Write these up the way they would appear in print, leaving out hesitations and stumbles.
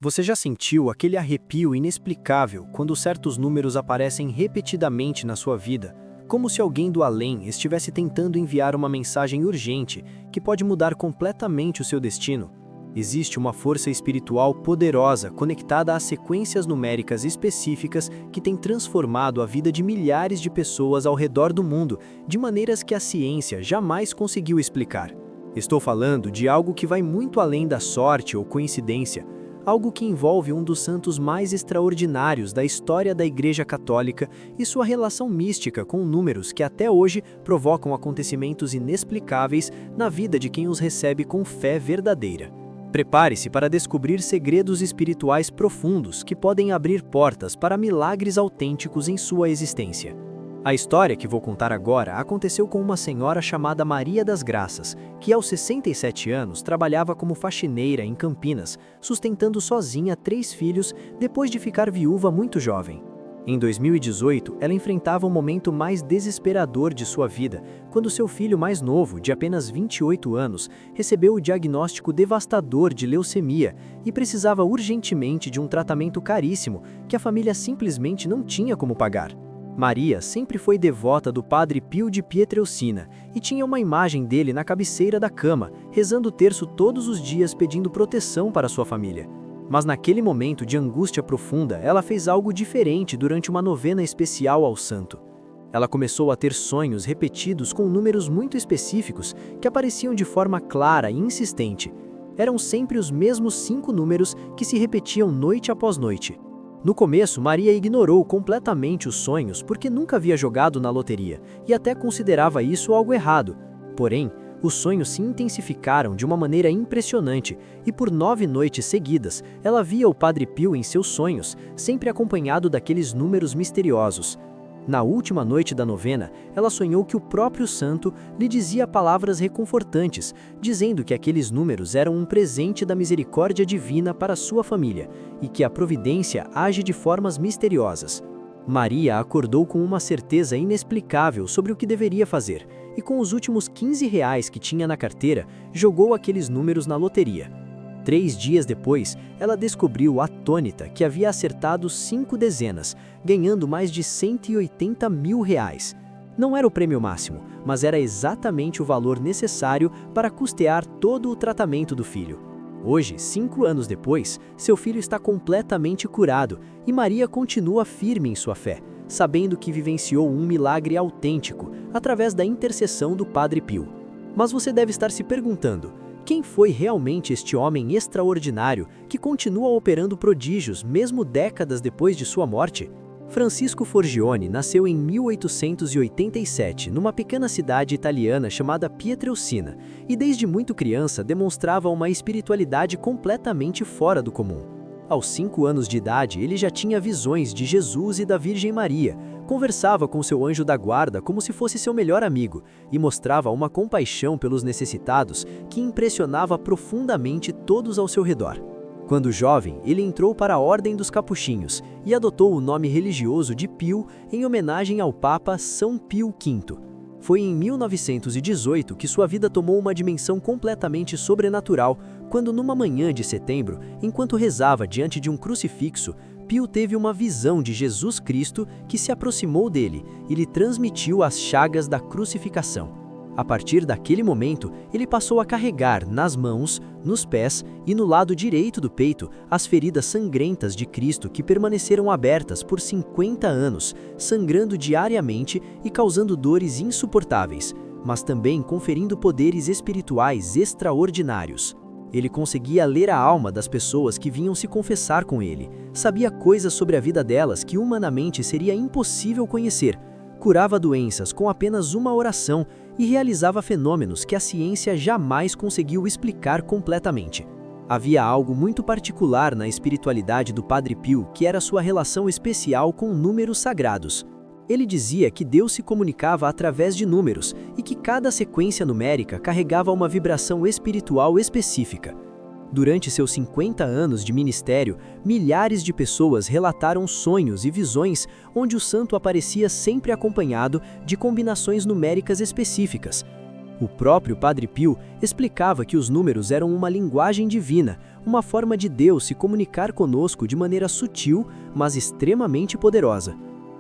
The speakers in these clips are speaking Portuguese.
Você já sentiu aquele arrepio inexplicável quando certos números aparecem repetidamente na sua vida, como se alguém do além estivesse tentando enviar uma mensagem urgente que pode mudar completamente o seu destino? Existe uma força espiritual poderosa conectada a sequências numéricas específicas que tem transformado a vida de milhares de pessoas ao redor do mundo de maneiras que a ciência jamais conseguiu explicar. Estou falando de algo que vai muito além da sorte ou coincidência. Algo que envolve um dos santos mais extraordinários da história da Igreja Católica e sua relação mística com números que até hoje provocam acontecimentos inexplicáveis na vida de quem os recebe com fé verdadeira. Prepare-se para descobrir segredos espirituais profundos que podem abrir portas para milagres autênticos em sua existência. A história que vou contar agora aconteceu com uma senhora chamada Maria das Graças, que aos 67 anos trabalhava como faxineira em Campinas, sustentando sozinha 3 filhos depois de ficar viúva muito jovem. Em 2018, ela enfrentava o momento mais desesperador de sua vida, quando seu filho mais novo, de apenas 28 anos, recebeu o diagnóstico devastador de leucemia e precisava urgentemente de um tratamento caríssimo que a família simplesmente não tinha como pagar. Maria sempre foi devota do Padre Pio de Pietrelcina e tinha uma imagem dele na cabeceira da cama, rezando o terço todos os dias pedindo proteção para sua família. Mas naquele momento de angústia profunda, ela fez algo diferente durante uma novena especial ao santo. Ela começou a ter sonhos repetidos com números muito específicos que apareciam de forma clara e insistente. Eram sempre os mesmos 5 números que se repetiam noite após noite. No começo, Maria ignorou completamente os sonhos porque nunca havia jogado na loteria e até considerava isso algo errado. Porém, os sonhos se intensificaram de uma maneira impressionante e por 9 noites seguidas, ela via o Padre Pio em seus sonhos, sempre acompanhado daqueles números misteriosos. Na última noite da novena, ela sonhou que o próprio santo lhe dizia palavras reconfortantes, dizendo que aqueles números eram um presente da misericórdia divina para sua família e que a providência age de formas misteriosas. Maria acordou com uma certeza inexplicável sobre o que deveria fazer e com os últimos R$ 15 que tinha na carteira, jogou aqueles números na loteria. 3 dias depois, ela descobriu atônita que havia acertado 5 dezenas, ganhando mais de R$ 180 mil. Não era o prêmio máximo, mas era exatamente o valor necessário para custear todo o tratamento do filho. Hoje, 5 anos depois, seu filho está completamente curado e Maria continua firme em sua fé, sabendo que vivenciou um milagre autêntico através da intercessão do Padre Pio. Mas você deve estar se perguntando: quem foi realmente este homem extraordinário que continua operando prodígios mesmo décadas depois de sua morte? Francisco Forgione nasceu em 1887 numa pequena cidade italiana chamada Pietrelcina e desde muito criança demonstrava uma espiritualidade completamente fora do comum. Aos 5 anos de idade, ele já tinha visões de Jesus e da Virgem Maria, conversava com seu anjo da guarda como se fosse seu melhor amigo e mostrava uma compaixão pelos necessitados que impressionava profundamente todos ao seu redor. Quando jovem, ele entrou para a Ordem dos Capuchinhos e adotou o nome religioso de Pio em homenagem ao Papa São Pio V. Foi em 1918 que sua vida tomou uma dimensão completamente sobrenatural, quando numa manhã de setembro, enquanto rezava diante de um crucifixo, Pio teve uma visão de Jesus Cristo que se aproximou dele e lhe transmitiu as chagas da crucificação. A partir daquele momento, ele passou a carregar nas mãos, nos pés e no lado direito do peito as feridas sangrentas de Cristo que permaneceram abertas por 50 anos, sangrando diariamente e causando dores insuportáveis, mas também conferindo poderes espirituais extraordinários. Ele conseguia ler a alma das pessoas que vinham se confessar com ele, sabia coisas sobre a vida delas que humanamente seria impossível conhecer, curava doenças com apenas uma oração e realizava fenômenos que a ciência jamais conseguiu explicar completamente. Havia algo muito particular na espiritualidade do Padre Pio, que era sua relação especial com números sagrados. Ele dizia que Deus se comunicava através de números e que cada sequência numérica carregava uma vibração espiritual específica. Durante seus 50 anos de ministério, milhares de pessoas relataram sonhos e visões onde o santo aparecia sempre acompanhado de combinações numéricas específicas. O próprio Padre Pio explicava que os números eram uma linguagem divina, uma forma de Deus se comunicar conosco de maneira sutil, mas extremamente poderosa.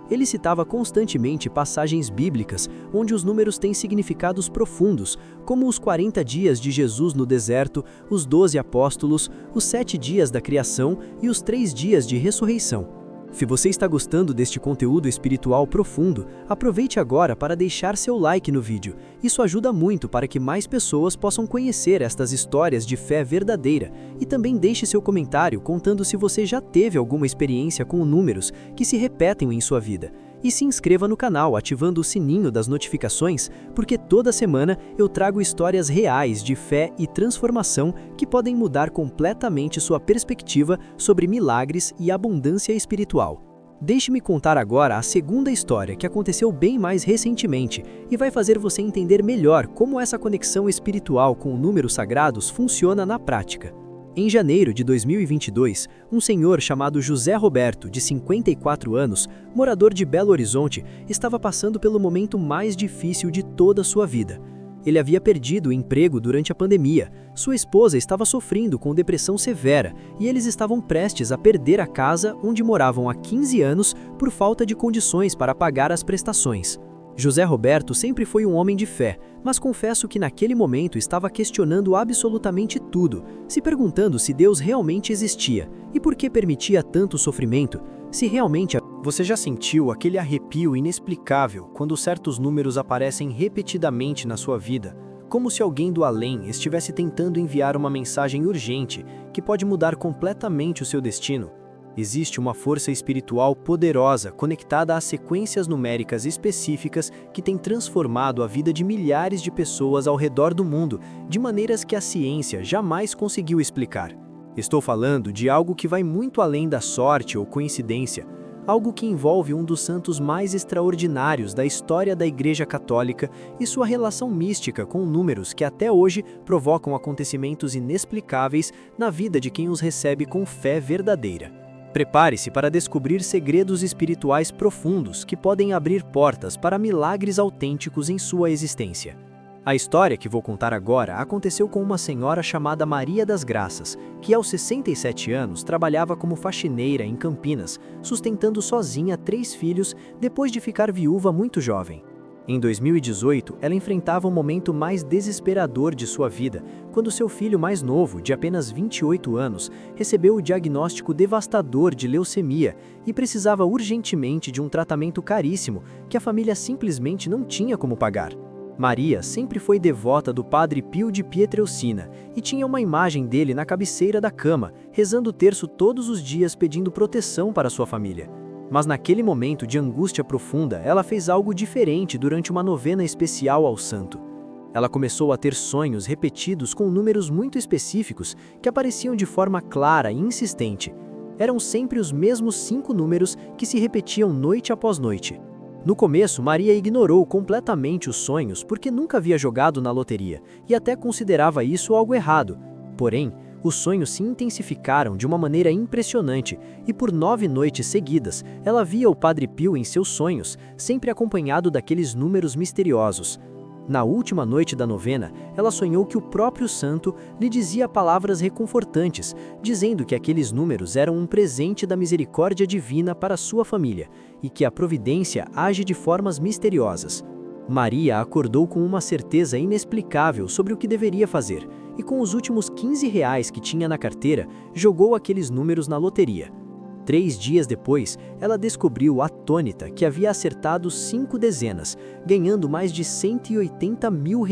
Ele citava constantemente passagens bíblicas onde os números têm significados profundos, como os 40 dias de Jesus no deserto, os 12 apóstolos, os 7 dias da criação e os 3 dias de ressurreição. Se você está gostando deste conteúdo espiritual profundo, aproveite agora para deixar seu like no vídeo. Isso ajuda muito para que mais pessoas possam conhecer estas histórias de fé verdadeira. E também deixe seu comentário contando se você já teve alguma experiência com números que se repetem em sua vida. E se inscreva no canal ativando o sininho das notificações, porque toda semana eu trago histórias reais de fé e transformação que podem mudar completamente sua perspectiva sobre milagres e abundância espiritual. Deixe-me contar agora a segunda história que aconteceu bem mais recentemente e vai fazer você entender melhor como essa conexão espiritual com números sagrados funciona na prática. Em janeiro de 2022, um senhor chamado José Roberto, de 54 anos, morador de Belo Horizonte, estava passando pelo momento mais difícil de toda a sua vida. Ele havia perdido o emprego durante a pandemia, sua esposa estava sofrendo com depressão severa e eles estavam prestes a perder a casa onde moravam há 15 anos por falta de condições para pagar as prestações. José Roberto sempre foi um homem de fé, mas confesso que naquele momento estava questionando absolutamente tudo, se perguntando se Deus realmente existia e por que permitia tanto sofrimento, se realmente... Você já sentiu aquele arrepio inexplicável quando certos números aparecem repetidamente na sua vida, como se alguém do além estivesse tentando enviar uma mensagem urgente que pode mudar completamente o seu destino? Existe uma força espiritual poderosa conectada a sequências numéricas específicas que tem transformado a vida de milhares de pessoas ao redor do mundo de maneiras que a ciência jamais conseguiu explicar. Estou falando de algo que vai muito além da sorte ou coincidência, algo que envolve um dos santos mais extraordinários da história da Igreja Católica e sua relação mística com números que até hoje provocam acontecimentos inexplicáveis na vida de quem os recebe com fé verdadeira. Prepare-se para descobrir segredos espirituais profundos que podem abrir portas para milagres autênticos em sua existência. A história que vou contar agora aconteceu com uma senhora chamada Maria das Graças, que aos 67 anos trabalhava como faxineira em Campinas, sustentando sozinha 3 filhos depois de ficar viúva muito jovem. Em 2018, ela enfrentava o momento mais desesperador de sua vida, quando seu filho mais novo, de apenas 28 anos, recebeu o diagnóstico devastador de leucemia e precisava urgentemente de um tratamento caríssimo que a família simplesmente não tinha como pagar. Maria sempre foi devota do Padre Pio de Pietrelcina e tinha uma imagem dele na cabeceira da cama, rezando o terço todos os dias pedindo proteção para sua família. Mas naquele momento de angústia profunda, ela fez algo diferente durante uma novena especial ao santo. Ela começou a ter sonhos repetidos com números muito específicos que apareciam de forma clara e insistente. Eram sempre os mesmos 5 números que se repetiam noite após noite. No começo, Maria ignorou completamente os sonhos porque nunca havia jogado na loteria e até considerava isso algo errado. Porém, os sonhos se intensificaram de uma maneira impressionante e por 9 noites seguidas, ela via o Padre Pio em seus sonhos, sempre acompanhado daqueles números misteriosos. Na última noite da novena, ela sonhou que o próprio santo lhe dizia palavras reconfortantes, dizendo que aqueles números eram um presente da misericórdia divina para sua família e que a providência age de formas misteriosas. Maria acordou com uma certeza inexplicável sobre o que deveria fazer e com os últimos R$ 15 que tinha na carteira, jogou aqueles números na loteria. 3 dias depois, ela descobriu atônita que havia acertado 5 dezenas, ganhando mais de R$ 180 mil.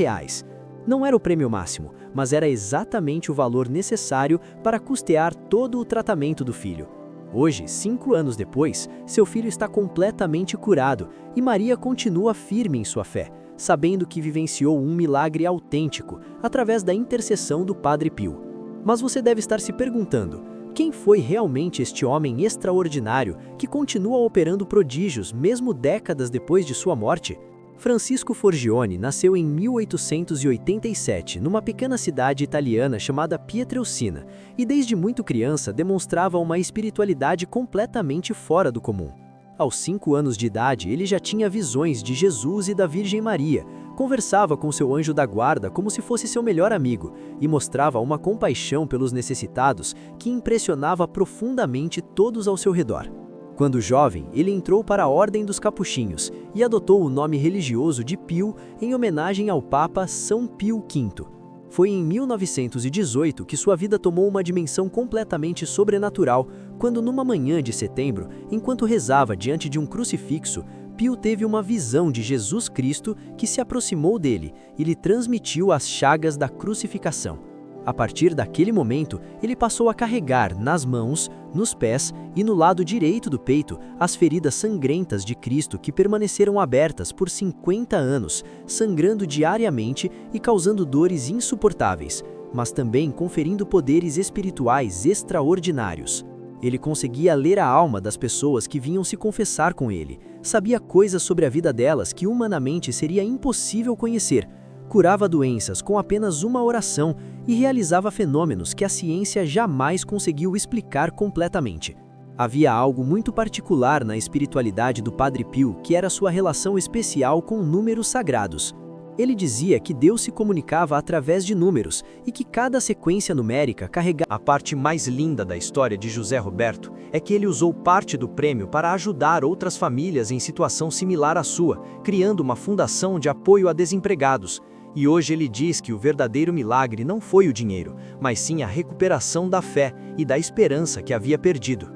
Não era o prêmio máximo, mas era exatamente o valor necessário para custear todo o tratamento do filho. Hoje, 5 anos depois, seu filho está completamente curado e Maria continua firme em sua fé, sabendo que vivenciou um milagre autêntico através da intercessão do Padre Pio. Mas você deve estar se perguntando: quem foi realmente este homem extraordinário que continua operando prodígios mesmo décadas depois de sua morte? Francisco Forgione nasceu em 1887 numa pequena cidade italiana chamada Pietrelcina e desde muito criança demonstrava uma espiritualidade completamente fora do comum. Aos 5 anos de idade, ele já tinha visões de Jesus e da Virgem Maria, conversava com seu anjo da guarda como se fosse seu melhor amigo e mostrava uma compaixão pelos necessitados que impressionava profundamente todos ao seu redor. Quando jovem, ele entrou para a Ordem dos Capuchinhos e adotou o nome religioso de Pio em homenagem ao Papa São Pio V. Foi em 1918 que sua vida tomou uma dimensão completamente sobrenatural, quando numa manhã de setembro, enquanto rezava diante de um crucifixo, Pio teve uma visão de Jesus Cristo que se aproximou dele e lhe transmitiu as chagas da crucificação. A partir daquele momento, ele passou a carregar nas mãos, nos pés e no lado direito do peito as feridas sangrentas de Cristo que permaneceram abertas por 50 anos, sangrando diariamente e causando dores insuportáveis, mas também conferindo poderes espirituais extraordinários. Ele conseguia ler a alma das pessoas que vinham se confessar com ele, sabia coisas sobre a vida delas que humanamente seria impossível conhecer, curava doenças com apenas uma oração e realizava fenômenos que a ciência jamais conseguiu explicar completamente. Havia algo muito particular na espiritualidade do Padre Pio, que era sua relação especial com números sagrados. Ele dizia que Deus se comunicava através de números e que cada sequência numérica carregava... A parte mais linda da história de José Roberto é que ele usou parte do prêmio para ajudar outras famílias em situação similar à sua, criando uma fundação de apoio a desempregados. E hoje ele diz que o verdadeiro milagre não foi o dinheiro, mas sim a recuperação da fé e da esperança que havia perdido.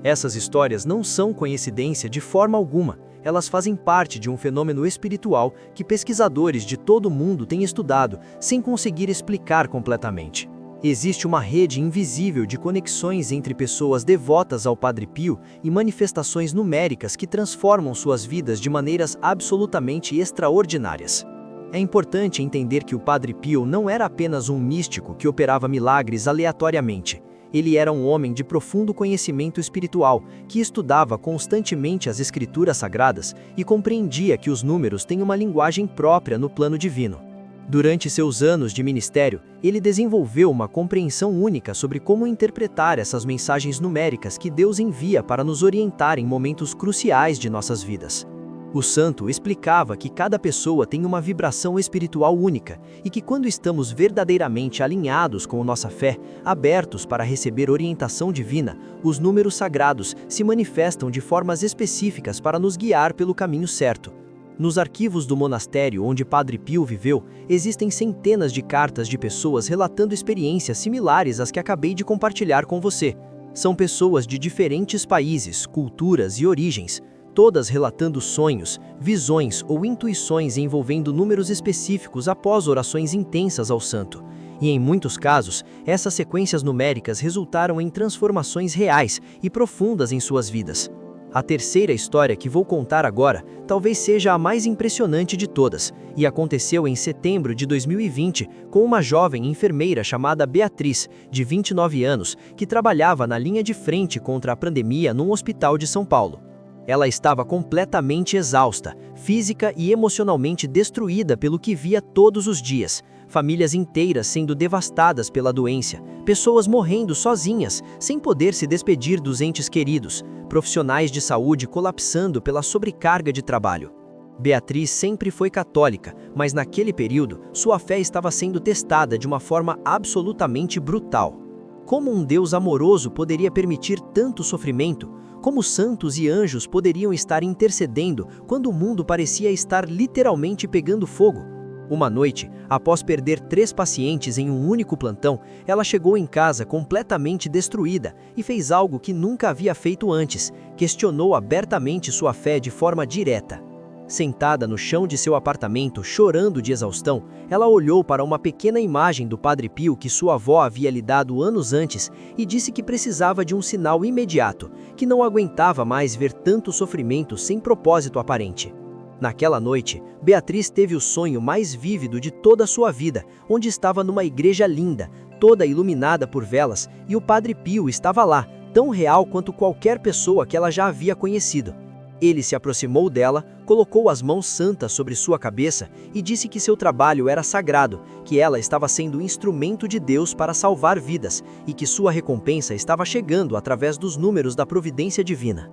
Essas histórias não são coincidência de forma alguma, elas fazem parte de um fenômeno espiritual que pesquisadores de todo o mundo têm estudado, sem conseguir explicar completamente. Existe uma rede invisível de conexões entre pessoas devotas ao Padre Pio e manifestações numéricas que transformam suas vidas de maneiras absolutamente extraordinárias. É importante entender que o Padre Pio não era apenas um místico que operava milagres aleatoriamente. Ele era um homem de profundo conhecimento espiritual, que estudava constantemente as escrituras sagradas e compreendia que os números têm uma linguagem própria no plano divino. Durante seus anos de ministério, ele desenvolveu uma compreensão única sobre como interpretar essas mensagens numéricas que Deus envia para nos orientar em momentos cruciais de nossas vidas. O santo explicava que cada pessoa tem uma vibração espiritual única e que quando estamos verdadeiramente alinhados com nossa fé, abertos para receber orientação divina, os números sagrados se manifestam de formas específicas para nos guiar pelo caminho certo. Nos arquivos do monastério onde Padre Pio viveu, existem centenas de cartas de pessoas relatando experiências similares às que acabei de compartilhar com você. São pessoas de diferentes países, culturas e origens, todas relatando sonhos, visões ou intuições envolvendo números específicos após orações intensas ao santo. E em muitos casos, essas sequências numéricas resultaram em transformações reais e profundas em suas vidas. A terceira história que vou contar agora talvez seja a mais impressionante de todas, e aconteceu em setembro de 2020 com uma jovem enfermeira chamada Beatriz, de 29 anos, que trabalhava na linha de frente contra a pandemia num hospital de São Paulo. Ela estava completamente exausta, física e emocionalmente destruída pelo que via todos os dias. Famílias inteiras sendo devastadas pela doença, pessoas morrendo sozinhas, sem poder se despedir dos entes queridos, profissionais de saúde colapsando pela sobrecarga de trabalho. Beatriz sempre foi católica, mas naquele período, sua fé estava sendo testada de uma forma absolutamente brutal. Como um Deus amoroso poderia permitir tanto sofrimento? Como santos e anjos poderiam estar intercedendo quando o mundo parecia estar literalmente pegando fogo? Uma noite, após perder 3 pacientes em um único plantão, ela chegou em casa completamente destruída e fez algo que nunca havia feito antes: questionou abertamente sua fé de forma direta. Sentada no chão de seu apartamento, chorando de exaustão, ela olhou para uma pequena imagem do Padre Pio que sua avó havia lhe dado anos antes e disse que precisava de um sinal imediato, que não aguentava mais ver tanto sofrimento sem propósito aparente. Naquela noite, Beatriz teve o sonho mais vívido de toda a sua vida, onde estava numa igreja linda, toda iluminada por velas, e o Padre Pio estava lá, tão real quanto qualquer pessoa que ela já havia conhecido. Ele se aproximou dela, colocou as mãos santas sobre sua cabeça e disse que seu trabalho era sagrado, que ela estava sendo instrumento de Deus para salvar vidas e que sua recompensa estava chegando através dos números da providência divina.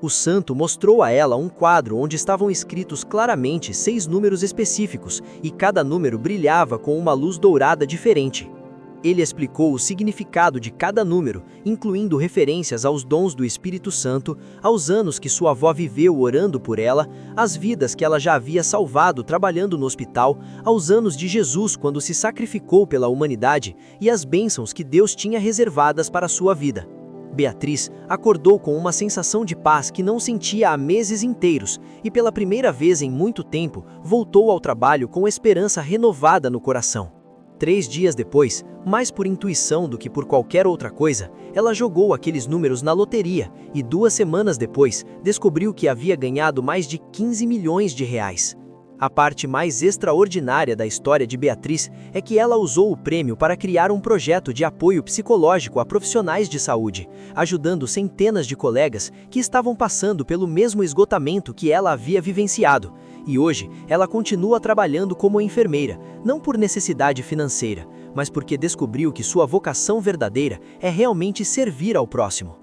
O santo mostrou a ela um quadro onde estavam escritos claramente 6 números específicos, e cada número brilhava com uma luz dourada diferente. Ele explicou o significado de cada número, incluindo referências aos dons do Espírito Santo, aos anos que sua avó viveu orando por ela, às vidas que ela já havia salvado trabalhando no hospital, aos anos de Jesus quando se sacrificou pela humanidade e às bênçãos que Deus tinha reservadas para sua vida. Beatriz acordou com uma sensação de paz que não sentia há meses inteiros e, pela primeira vez em muito tempo, voltou ao trabalho com esperança renovada no coração. 3 dias depois, mais por intuição do que por qualquer outra coisa, ela jogou aqueles números na loteria e 2 semanas depois, descobriu que havia ganhado mais de 15 milhões de reais. A parte mais extraordinária da história de Beatriz é que ela usou o prêmio para criar um projeto de apoio psicológico a profissionais de saúde, ajudando centenas de colegas que estavam passando pelo mesmo esgotamento que ela havia vivenciado. E hoje, ela continua trabalhando como enfermeira, não por necessidade financeira, mas porque descobriu que sua vocação verdadeira é realmente servir ao próximo.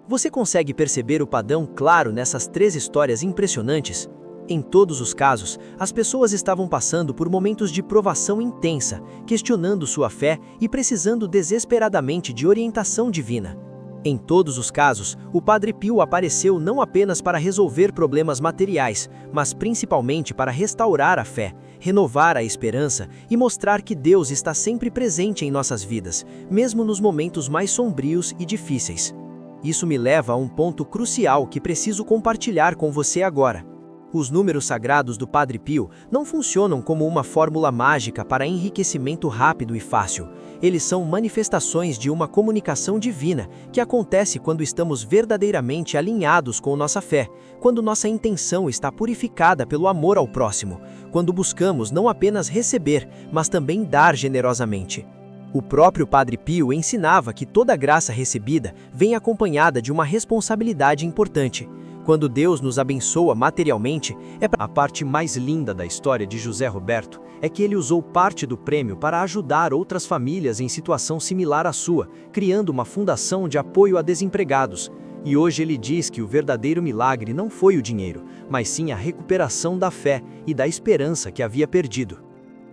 Você consegue perceber o padrão claro nessas 3 histórias impressionantes? Em todos os casos, as pessoas estavam passando por momentos de provação intensa, questionando sua fé e precisando desesperadamente de orientação divina. Em todos os casos, o Padre Pio apareceu não apenas para resolver problemas materiais, mas principalmente para restaurar a fé, renovar a esperança e mostrar que Deus está sempre presente em nossas vidas, mesmo nos momentos mais sombrios e difíceis. Isso me leva a um ponto crucial que preciso compartilhar com você agora. Os números sagrados do Padre Pio não funcionam como uma fórmula mágica para enriquecimento rápido e fácil. Eles são manifestações de uma comunicação divina que acontece quando estamos verdadeiramente alinhados com nossa fé, quando nossa intenção está purificada pelo amor ao próximo, quando buscamos não apenas receber, mas também dar generosamente. O próprio Padre Pio ensinava que toda graça recebida vem acompanhada de uma responsabilidade importante. Quando Deus nos abençoa materialmente, A parte mais linda da história de José Roberto é que ele usou parte do prêmio para ajudar outras famílias em situação similar à sua, criando uma fundação de apoio a desempregados. E hoje ele diz que o verdadeiro milagre não foi o dinheiro, mas sim a recuperação da fé e da esperança que havia perdido.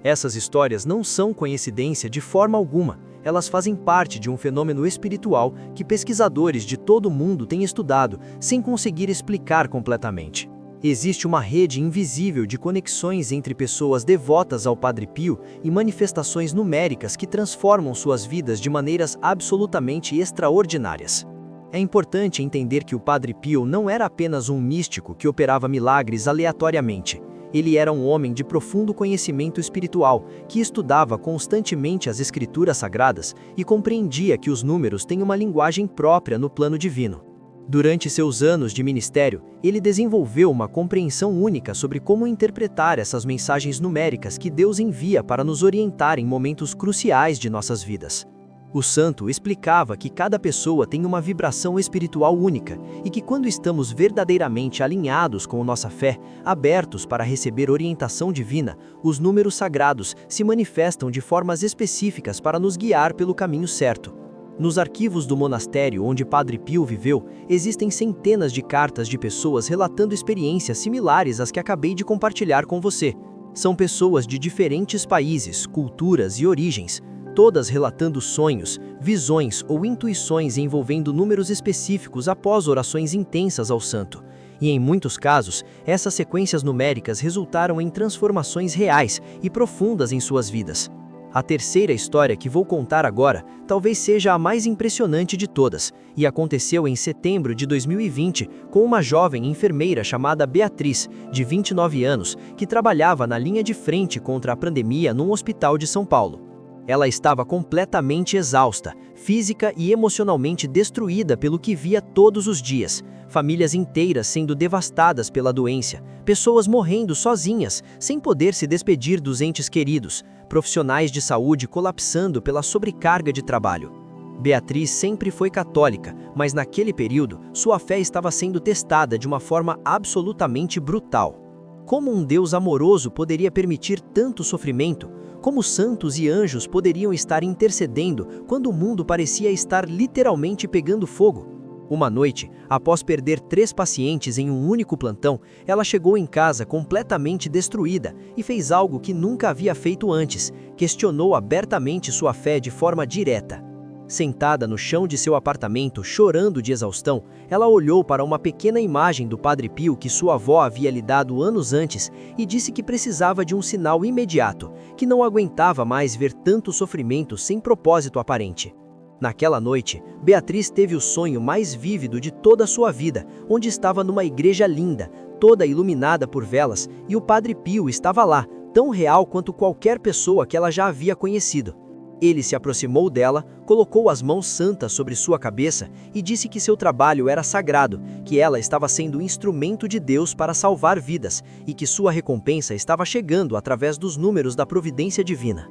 Essas histórias não são coincidência de forma alguma. Elas fazem parte de um fenômeno espiritual que pesquisadores de todo o mundo têm estudado, sem conseguir explicar completamente. Existe uma rede invisível de conexões entre pessoas devotas ao Padre Pio e manifestações numéricas que transformam suas vidas de maneiras absolutamente extraordinárias. É importante entender que o Padre Pio não era apenas um místico que operava milagres aleatoriamente. Ele era um homem de profundo conhecimento espiritual, que estudava constantemente as escrituras sagradas e compreendia que os números têm uma linguagem própria no plano divino. Durante seus anos de ministério, ele desenvolveu uma compreensão única sobre como interpretar essas mensagens numéricas que Deus envia para nos orientar em momentos cruciais de nossas vidas. O santo explicava que cada pessoa tem uma vibração espiritual única e que quando estamos verdadeiramente alinhados com nossa fé, abertos para receber orientação divina, os números sagrados se manifestam de formas específicas para nos guiar pelo caminho certo. Nos arquivos do monastério onde Padre Pio viveu, existem centenas de cartas de pessoas relatando experiências similares às que acabei de compartilhar com você. São pessoas de diferentes países, culturas e origens, todas relatando sonhos, visões ou intuições envolvendo números específicos após orações intensas ao santo. E em muitos casos, essas sequências numéricas resultaram em transformações reais e profundas em suas vidas. A terceira história que vou contar agora talvez seja a mais impressionante de todas, e aconteceu em setembro de 2020 com uma jovem enfermeira chamada Beatriz, de 29 anos, que trabalhava na linha de frente contra a pandemia num hospital de São Paulo. Ela estava completamente exausta, física e emocionalmente destruída pelo que via todos os dias. Famílias inteiras sendo devastadas pela doença, pessoas morrendo sozinhas, sem poder se despedir dos entes queridos, profissionais de saúde colapsando pela sobrecarga de trabalho. Beatriz sempre foi católica, mas naquele período, sua fé estava sendo testada de uma forma absolutamente brutal. Como um Deus amoroso poderia permitir tanto sofrimento? Como santos e anjos poderiam estar intercedendo quando o mundo parecia estar literalmente pegando fogo? Uma noite, após perder 3 pacientes em um único plantão, ela chegou em casa completamente destruída e fez algo que nunca havia feito antes: questionou abertamente sua fé de forma direta. Sentada no chão de seu apartamento, chorando de exaustão, ela olhou para uma pequena imagem do Padre Pio que sua avó havia lhe dado anos antes e disse que precisava de um sinal imediato, que não aguentava mais ver tanto sofrimento sem propósito aparente. Naquela noite, Beatriz teve o sonho mais vívido de toda a sua vida, onde estava numa igreja linda, toda iluminada por velas, e o Padre Pio estava lá, tão real quanto qualquer pessoa que ela já havia conhecido. Ele se aproximou dela, colocou as mãos santas sobre sua cabeça e disse que seu trabalho era sagrado, que ela estava sendo um instrumento de Deus para salvar vidas e que sua recompensa estava chegando através dos números da providência divina.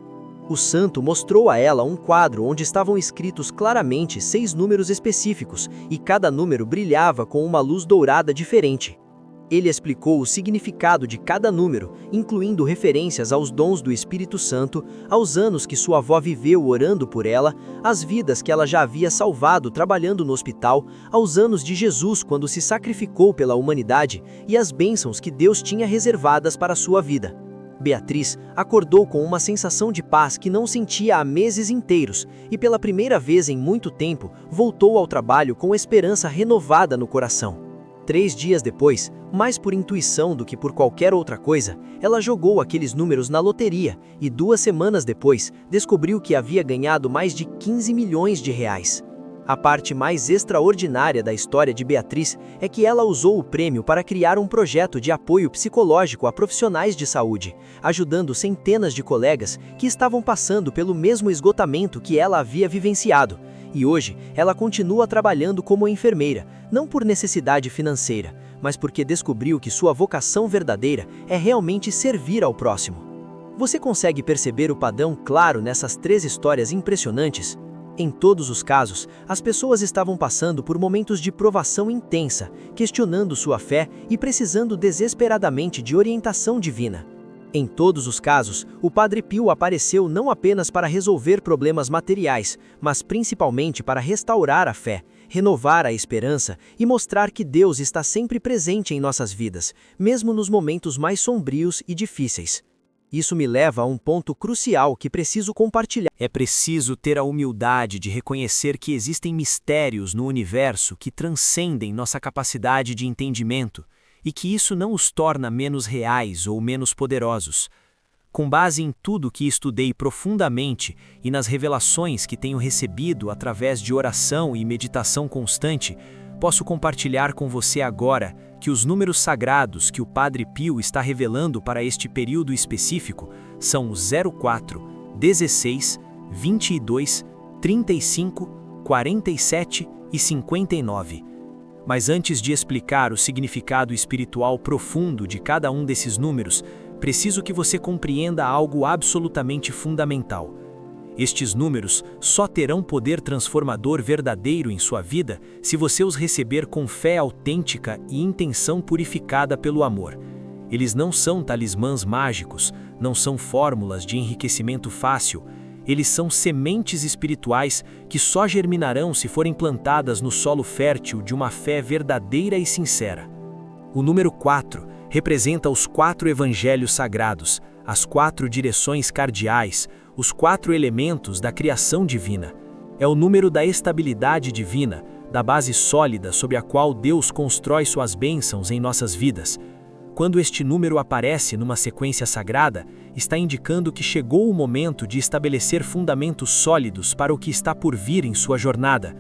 O santo mostrou a ela um quadro onde estavam escritos claramente 6 números específicos e cada número brilhava com uma luz dourada diferente. Ele explicou o significado de cada número, incluindo referências aos dons do Espírito Santo, aos anos que sua avó viveu orando por ela, às vidas que ela já havia salvado trabalhando no hospital, aos anos de Jesus quando se sacrificou pela humanidade e às bênçãos que Deus tinha reservadas para sua vida. Beatriz acordou com uma sensação de paz que não sentia há meses inteiros e pela primeira vez em muito tempo voltou ao trabalho com esperança renovada no coração. 3 dias depois, mais por intuição do que por qualquer outra coisa, ela jogou aqueles números na loteria e 2 semanas depois descobriu que havia ganhado mais de 15 milhões de reais. A parte mais extraordinária da história de Beatriz é que ela usou o prêmio para criar um projeto de apoio psicológico a profissionais de saúde, ajudando centenas de colegas que estavam passando pelo mesmo esgotamento que ela havia vivenciado. E hoje, ela continua trabalhando como enfermeira, não por necessidade financeira, mas porque descobriu que sua vocação verdadeira é realmente servir ao próximo. Você consegue perceber o padrão claro nessas 3 histórias impressionantes? Em todos os casos, as pessoas estavam passando por momentos de provação intensa, questionando sua fé e precisando desesperadamente de orientação divina. Em todos os casos, o Padre Pio apareceu não apenas para resolver problemas materiais, mas principalmente para restaurar a fé, renovar a esperança e mostrar que Deus está sempre presente em nossas vidas, mesmo nos momentos mais sombrios e difíceis. Isso me leva a um ponto crucial que preciso compartilhar. É preciso ter a humildade de reconhecer que existem mistérios no universo que transcendem nossa capacidade de entendimento, e que isso não os torna menos reais ou menos poderosos. Com base em tudo que estudei profundamente e nas revelações que tenho recebido através de oração e meditação constante, posso compartilhar com você agora que os números sagrados que o Padre Pio está revelando para este período específico são 04, 16, 22, 35, 47 e 59. Mas antes de explicar o significado espiritual profundo de cada um desses números, preciso que você compreenda algo absolutamente fundamental. Estes números só terão poder transformador verdadeiro em sua vida se você os receber com fé autêntica e intenção purificada pelo amor. Eles não são talismãs mágicos, não são fórmulas de enriquecimento fácil. Eles são sementes espirituais que só germinarão se forem plantadas no solo fértil de uma fé verdadeira e sincera. O número 4 representa os 4 evangelhos sagrados, as 4 direções cardeais, os 4 elementos da criação divina. É o número da estabilidade divina, da base sólida sobre a qual Deus constrói suas bênçãos em nossas vidas. Quando este número aparece numa sequência sagrada, está indicando que chegou o momento de estabelecer fundamentos sólidos para o que está por vir em sua jornada.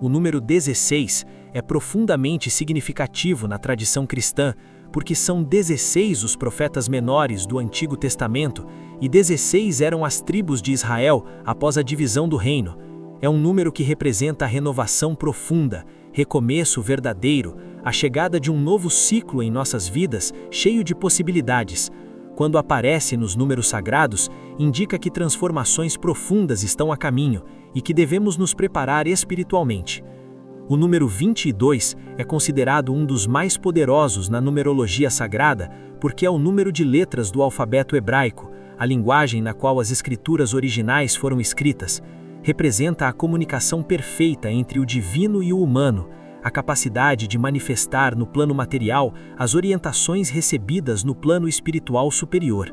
O número 16 é profundamente significativo na tradição cristã, porque são 16 os profetas menores do Antigo Testamento e 16 eram as tribos de Israel após a divisão do reino. É um número que representa a renovação profunda, recomeço verdadeiro, a chegada de um novo ciclo em nossas vidas, cheio de possibilidades. Quando aparece nos números sagrados, indica que transformações profundas estão a caminho e que devemos nos preparar espiritualmente. O número 22 é considerado um dos mais poderosos na numerologia sagrada porque é o número de letras do alfabeto hebraico, a linguagem na qual as escrituras originais foram escritas. Representa a comunicação perfeita entre o divino e o humano, a capacidade de manifestar no plano material as orientações recebidas no plano espiritual superior.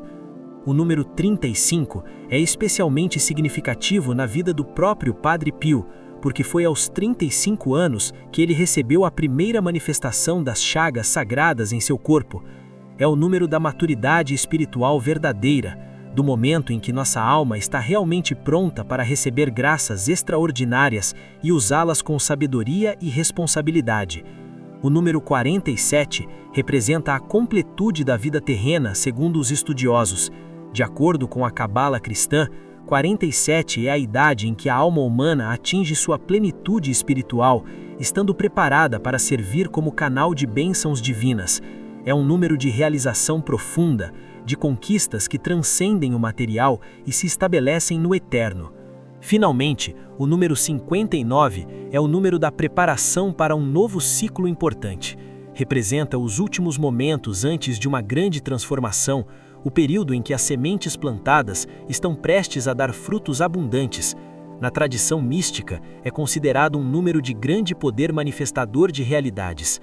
O número 35 é especialmente significativo na vida do próprio Padre Pio, porque foi aos 35 anos que ele recebeu a primeira manifestação das chagas sagradas em seu corpo. É o número da maturidade espiritual verdadeira, do momento em que nossa alma está realmente pronta para receber graças extraordinárias e usá-las com sabedoria e responsabilidade. O número 47 representa a completude da vida terrena, segundo os estudiosos. De acordo com a Cabala cristã, 47 é a idade em que a alma humana atinge sua plenitude espiritual, estando preparada para servir como canal de bênçãos divinas. É um número de realização profunda, de conquistas que transcendem o material e se estabelecem no eterno. Finalmente, o número 59 é o número da preparação para um novo ciclo importante. Representa os últimos momentos antes de uma grande transformação, o período em que as sementes plantadas estão prestes a dar frutos abundantes. Na tradição mística, é considerado um número de grande poder manifestador de realidades.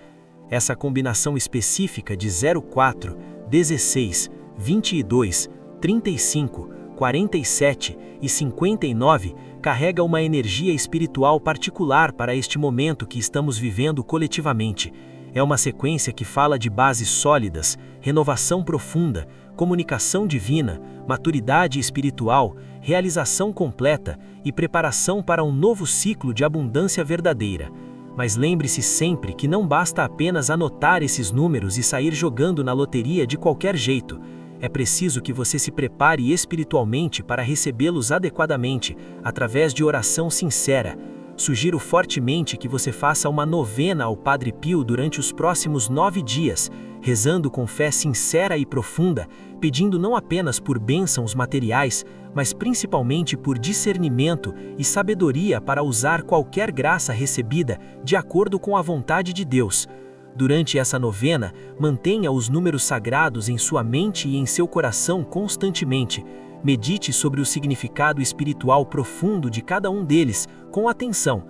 Essa combinação específica de 04, 16, 22, 35, 47 e 59 carrega uma energia espiritual particular para este momento que estamos vivendo coletivamente. É uma sequência que fala de bases sólidas, renovação profunda, comunicação divina, maturidade espiritual, realização completa e preparação para um novo ciclo de abundância verdadeira. Mas lembre-se sempre que não basta apenas anotar esses números e sair jogando na loteria de qualquer jeito. É preciso que você se prepare espiritualmente para recebê-los adequadamente, através de oração sincera. Sugiro fortemente que você faça uma novena ao Padre Pio durante os próximos 9 dias, rezando com fé sincera e profunda, pedindo não apenas por bênçãos materiais, mas principalmente por discernimento e sabedoria para usar qualquer graça recebida de acordo com a vontade de Deus. Durante essa novena, mantenha os números sagrados em sua mente e em seu coração constantemente. Medite sobre o significado espiritual profundo de cada um deles, com atenção.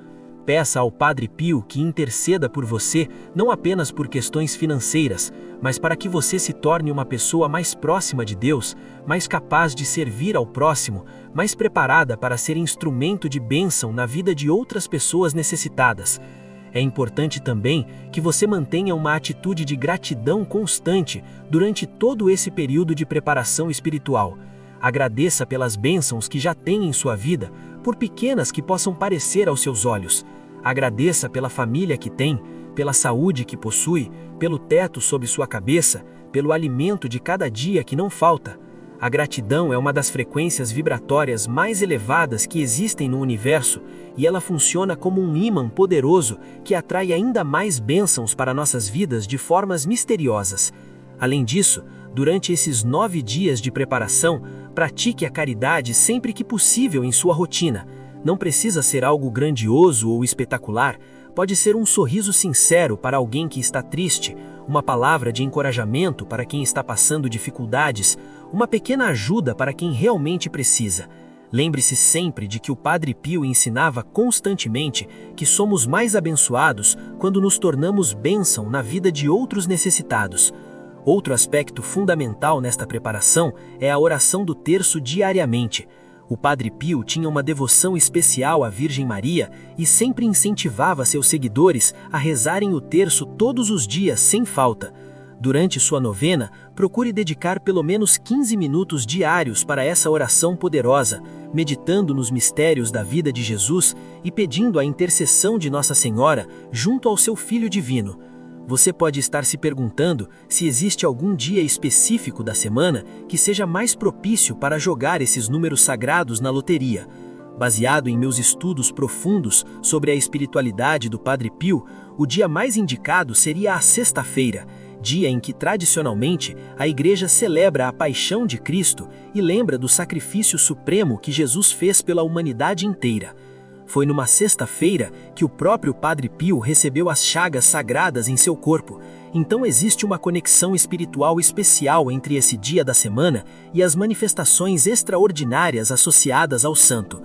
Peça ao Padre Pio que interceda por você, não apenas por questões financeiras, mas para que você se torne uma pessoa mais próxima de Deus, mais capaz de servir ao próximo, mais preparada para ser instrumento de bênção na vida de outras pessoas necessitadas. É importante também que você mantenha uma atitude de gratidão constante durante todo esse período de preparação espiritual. Agradeça pelas bênçãos que já tem em sua vida, por pequenas que possam parecer aos seus olhos. Agradeça pela família que tem, pela saúde que possui, pelo teto sob sua cabeça, pelo alimento de cada dia que não falta. A gratidão é uma das frequências vibratórias mais elevadas que existem no universo e ela funciona como um ímã poderoso que atrai ainda mais bênçãos para nossas vidas de formas misteriosas. Além disso, durante esses 9 dias de preparação, pratique a caridade sempre que possível em sua rotina. Não precisa ser algo grandioso ou espetacular, pode ser um sorriso sincero para alguém que está triste, uma palavra de encorajamento para quem está passando dificuldades, uma pequena ajuda para quem realmente precisa. Lembre-se sempre de que o Padre Pio ensinava constantemente que somos mais abençoados quando nos tornamos bênção na vida de outros necessitados. Outro aspecto fundamental nesta preparação é a oração do terço diariamente. O Padre Pio tinha uma devoção especial à Virgem Maria e sempre incentivava seus seguidores a rezarem o terço todos os dias sem falta. Durante sua novena, procure dedicar pelo menos 15 minutos diários para essa oração poderosa, meditando nos mistérios da vida de Jesus e pedindo a intercessão de Nossa Senhora junto ao seu Filho Divino. Você pode estar se perguntando se existe algum dia específico da semana que seja mais propício para jogar esses números sagrados na loteria. Baseado em meus estudos profundos sobre a espiritualidade do Padre Pio, o dia mais indicado seria a sexta-feira, dia em que tradicionalmente a Igreja celebra a paixão de Cristo e lembra do sacrifício supremo que Jesus fez pela humanidade inteira. Foi numa sexta-feira que o próprio Padre Pio recebeu as chagas sagradas em seu corpo, então existe uma conexão espiritual especial entre esse dia da semana e as manifestações extraordinárias associadas ao santo.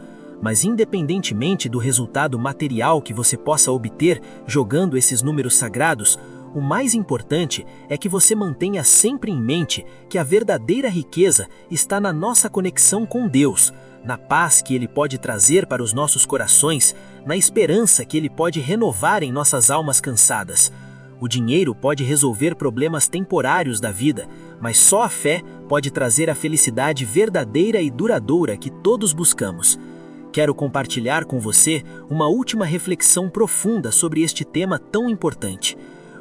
Mas independentemente do resultado material que você possa obter jogando esses números sagrados, o mais importante é que você mantenha sempre em mente que a verdadeira riqueza está na nossa conexão com Deus, na paz que Ele pode trazer para os nossos corações, na esperança que Ele pode renovar em nossas almas cansadas. O dinheiro pode resolver problemas temporários da vida, mas só a fé pode trazer a felicidade verdadeira e duradoura que todos buscamos. Quero compartilhar com você uma última reflexão profunda sobre este tema tão importante.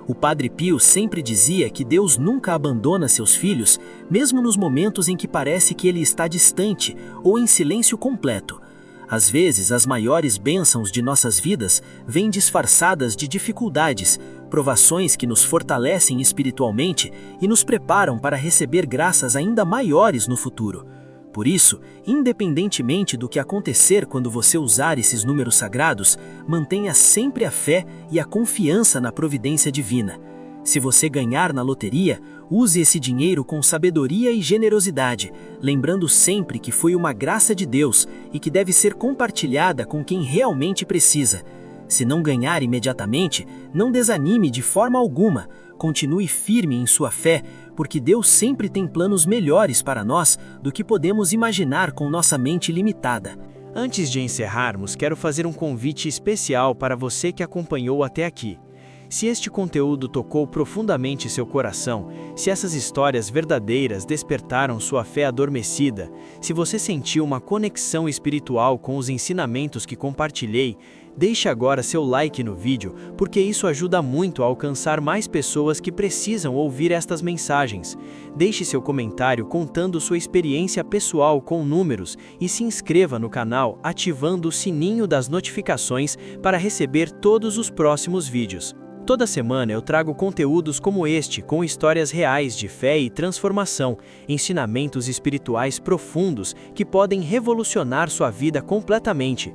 O Padre Pio sempre dizia que Deus nunca abandona seus filhos, mesmo nos momentos em que parece que Ele está distante ou em silêncio completo. Às vezes, as maiores bênçãos de nossas vidas vêm disfarçadas de dificuldades, provações que nos fortalecem espiritualmente e nos preparam para receber graças ainda maiores no futuro. Por isso, independentemente do que acontecer quando você usar esses números sagrados, mantenha sempre a fé e a confiança na providência divina. Se você ganhar na loteria, use esse dinheiro com sabedoria e generosidade, lembrando sempre que foi uma graça de Deus e que deve ser compartilhada com quem realmente precisa. Se não ganhar imediatamente, não desanime de forma alguma, continue firme em sua fé, porque Deus sempre tem planos melhores para nós do que podemos imaginar com nossa mente limitada. Antes de encerrarmos, quero fazer um convite especial para você que acompanhou até aqui. Se este conteúdo tocou profundamente seu coração, se essas histórias verdadeiras despertaram sua fé adormecida, se você sentiu uma conexão espiritual com os ensinamentos que compartilhei, deixe agora seu like no vídeo, porque isso ajuda muito a alcançar mais pessoas que precisam ouvir estas mensagens. Deixe seu comentário contando sua experiência pessoal com números e se inscreva no canal ativando o sininho das notificações para receber todos os próximos vídeos. Toda semana eu trago conteúdos como este, com histórias reais de fé e transformação, ensinamentos espirituais profundos que podem revolucionar sua vida completamente.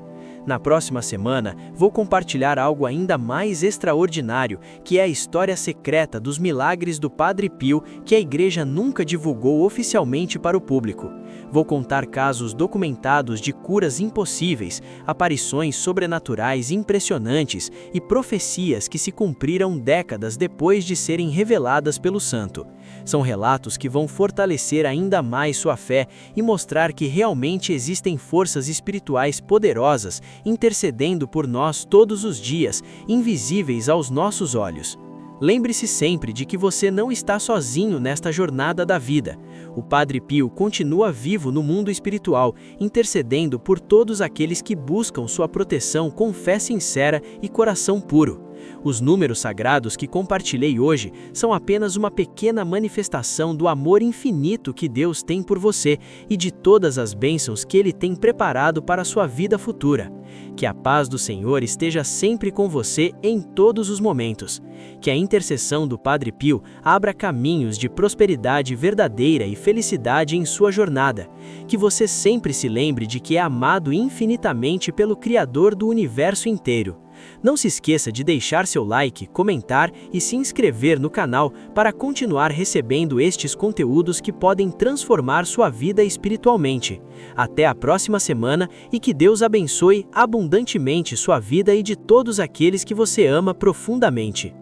Na próxima semana, vou compartilhar algo ainda mais extraordinário, que é a história secreta dos milagres do Padre Pio que a Igreja nunca divulgou oficialmente para o público. Vou contar casos documentados de curas impossíveis, aparições sobrenaturais impressionantes e profecias que se cumpriram décadas depois de serem reveladas pelo santo. São relatos que vão fortalecer ainda mais sua fé e mostrar que realmente existem forças espirituais poderosas intercedendo por nós todos os dias, invisíveis aos nossos olhos. Lembre-se sempre de que você não está sozinho nesta jornada da vida. O Padre Pio continua vivo no mundo espiritual, intercedendo por todos aqueles que buscam sua proteção com fé sincera e coração puro. Os números sagrados que compartilhei hoje são apenas uma pequena manifestação do amor infinito que Deus tem por você e de todas as bênçãos que Ele tem preparado para a sua vida futura. Que a paz do Senhor esteja sempre com você em todos os momentos. Que a intercessão do Padre Pio abra caminhos de prosperidade verdadeira e felicidade em sua jornada. Que você sempre se lembre de que é amado infinitamente pelo Criador do universo inteiro. Não se esqueça de deixar seu like, comentar e se inscrever no canal para continuar recebendo estes conteúdos que podem transformar sua vida espiritualmente. Até a próxima semana e que Deus abençoe abundantemente sua vida e de todos aqueles que você ama profundamente.